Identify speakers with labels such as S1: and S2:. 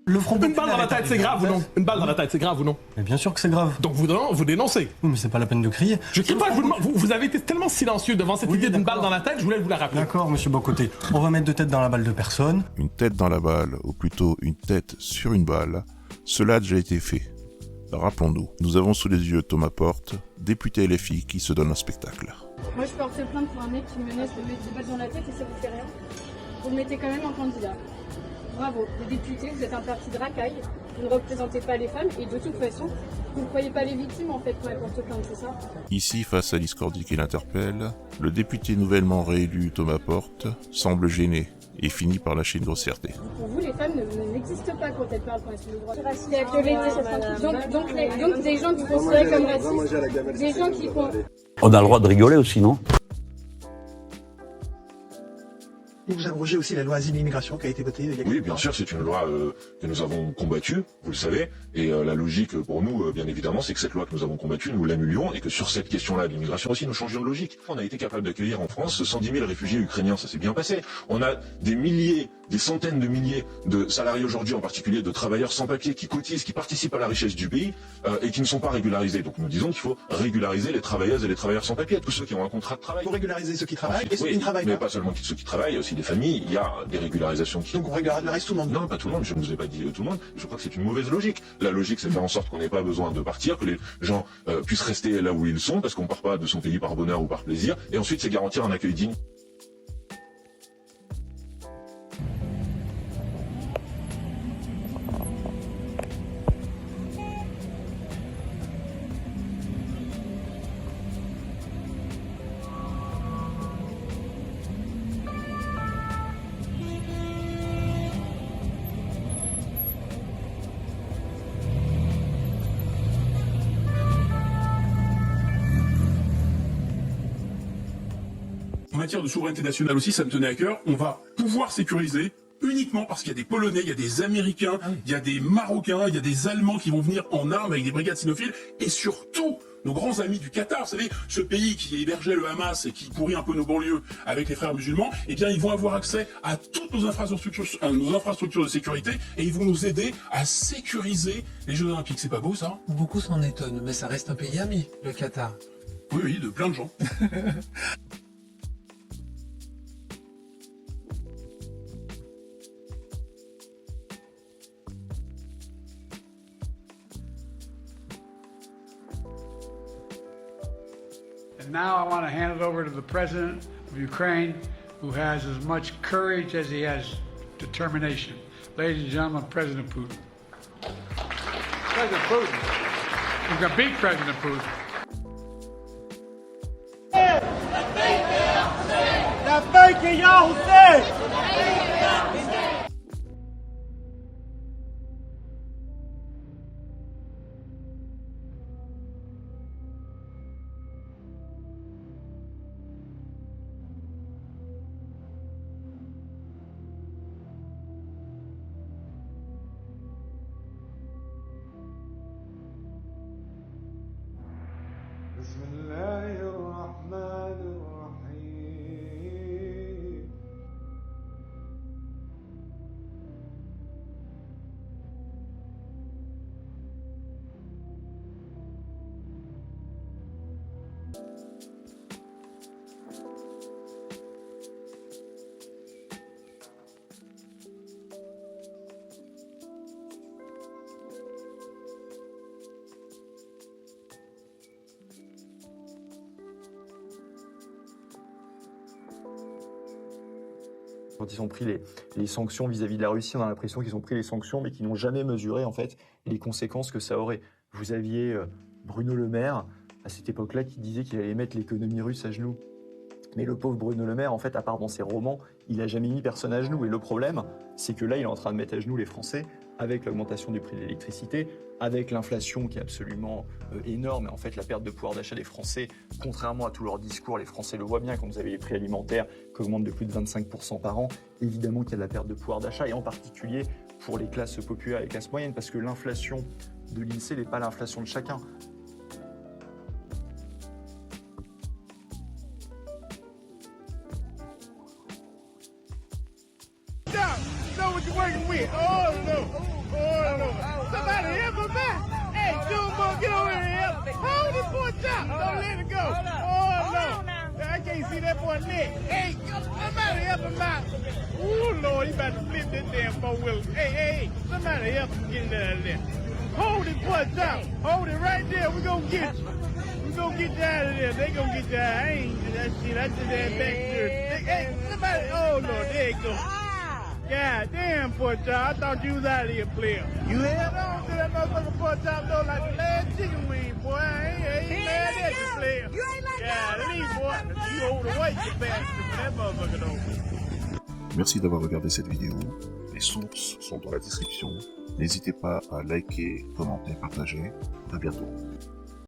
S1: Le Front
S2: Une balle dans la tête, c'est grave ou non? Une balle dans la tête, c'est grave ou non?
S1: Mais bien sûr que c'est grave.
S2: Donc vous dénoncez.
S1: Oui, mais c'est pas la peine de crier.
S2: Je crie pas, vous avez été tellement silencieux devant cette idée d'une balle dans la tête, je voulais vous la rappeler.
S1: D'accord, monsieur Bocoté. On va mettre deux têtes dans la balle de personne.
S3: Une tête dans la balle, ou plutôt une tête sur une balle, cela a déjà été fait. Rappelons-nous, nous avons sous les yeux Thomas Porte, député LFI qui se donne un spectacle.
S4: Moi je porte plainte pour un mec qui me menace de mettre des balles dans la tête et ça vous fait rien. Vous le mettez quand même en candidat. Bravo, les députés, vous êtes un parti de racaille, vous ne représentez pas les femmes et de toute façon, vous ne croyez pas les victimes en fait quand elles portent plainte, c'est ça?
S3: Ici, face à l'iscordie qui l'interpelle, le député nouvellement réélu Thomas Porte semble gêné et finit par lâcher une grossièreté.
S4: Pour vous, les femmes n'existent pas quand elles parlent quand elles sont le droit. Il y a que les donc des gens qui considèrent comme racistes, des gens qui font...
S5: On a le droit de rigoler aussi, non?
S6: Vous abrogez aussi la loi asile et immigration qui a été votée il y a quelques
S7: Oui, bien sûr, c'est une loi que nous avons combattue, vous le savez, et la logique pour nous, bien évidemment, c'est que cette loi que nous avons combattue, nous l'annulions, et que sur cette question-là de l'immigration aussi, nous changions de logique. On a été capable d'accueillir en France 110 000 réfugiés ukrainiens, ça s'est bien passé. On a des milliers, des centaines de milliers de salariés aujourd'hui, en particulier de travailleurs sans papier, qui cotisent, qui participent à la richesse du pays, et qui ne sont pas régularisés. Donc nous disons qu'il faut régulariser les travailleuses et les travailleurs sans papier, tous ceux qui ont un contrat de travail.
S6: pour régulariser ceux qui travaillent
S7: Ensuite,
S6: et ceux qui ne travaillent
S7: mais
S6: pas.
S7: pas seulement ceux qui travaillent, il y a aussi des familles, il y a des régularisations qui...
S6: Donc on régularise tout le monde.
S7: Non, pas tout le monde, je ne vous ai pas dit tout le monde, je crois que c'est une mauvaise logique. La logique, c'est de faire en sorte qu'on n'ait pas besoin de partir, que les gens puissent rester là où ils sont, parce qu'on part pas de son pays par bonheur ou par plaisir, et ensuite c'est garantir un accueil digne.
S8: En matière de souveraineté nationale aussi, ça me tenait à cœur. On va pouvoir sécuriser uniquement parce qu'il y a des Polonais, il y a des Américains, il y a des Marocains, il y a des Allemands qui vont venir en armes avec des brigades cynophiles et surtout nos grands amis du Qatar, vous savez, ce pays qui hébergeait le Hamas et qui pourrit un peu nos banlieues avec les frères musulmans, eh bien ils vont avoir accès à toutes nos infrastructures de sécurité et ils vont nous aider à sécuriser les Jeux Olympiques. C'est pas beau ça?
S9: Beaucoup s'en étonnent, mais ça reste un pays ami, le Qatar.
S8: Oui, oui, de plein de gens.
S10: And now I want to hand it over to the President of Ukraine, who has as much courage as he has determination. Ladies and gentlemen, President Putin. President Putin. We're going to beat President Putin.
S11: Quand ils ont pris les sanctions vis-à-vis de la Russie, on a l'impression qu'ils ont pris les sanctions, mais qu'ils n'ont jamais mesuré en fait les conséquences que ça aurait. Vous aviez Bruno Le Maire, à cette époque-là, qui disait qu'il allait mettre l'économie russe à genoux. Mais le pauvre Bruno Le Maire, en fait, à part dans ses romans, il n'a jamais mis personne à genoux. Et le problème, c'est que là, il est en train de mettre à genoux les Français avec l'augmentation du prix de l'électricité, avec l'inflation qui est absolument énorme. Et en fait, la perte de pouvoir d'achat des Français, contrairement à tous leurs discours, les Français le voient bien quand vous avez les prix alimentaires qui augmentent de plus de 25% par an. Évidemment qu'il y a de la perte de pouvoir d'achat, et en particulier pour les classes populaires et les classes moyennes, parce que l'inflation de l'INSEE n'est pas l'inflation de chacun.
S12: Know what you're working with. quit. Oh, no. Oh, no. Somebody help him back. Hey, Jumbo, get over here. Hold this boy down. Don't let it go. Oh, no. I can't see that boy neck. Hey, somebody help him out. Oh, Lord, he about to flip this damn four-wheeler. Hey, somebody help him get out of there. Hold this boy down. Hold it right there. We're going to get you. We're going to get you out of there. They going to get you out. I ain't that shit. I just that back there. Hey, somebody. Oh, Lord, there you go. God damn, poor child. I thought you was out of here, player. You held on to that motherfucker, poor child, though, like the last chicken wing, boy. I ain't mad at you, player. You ain't like that. Boy. You overweight, you bastard. That motherfucker, though.
S3: Merci d'avoir regardé cette vidéo. Les sources sont dans la description. N'hésitez pas à liker, commenter, partager. À bientôt.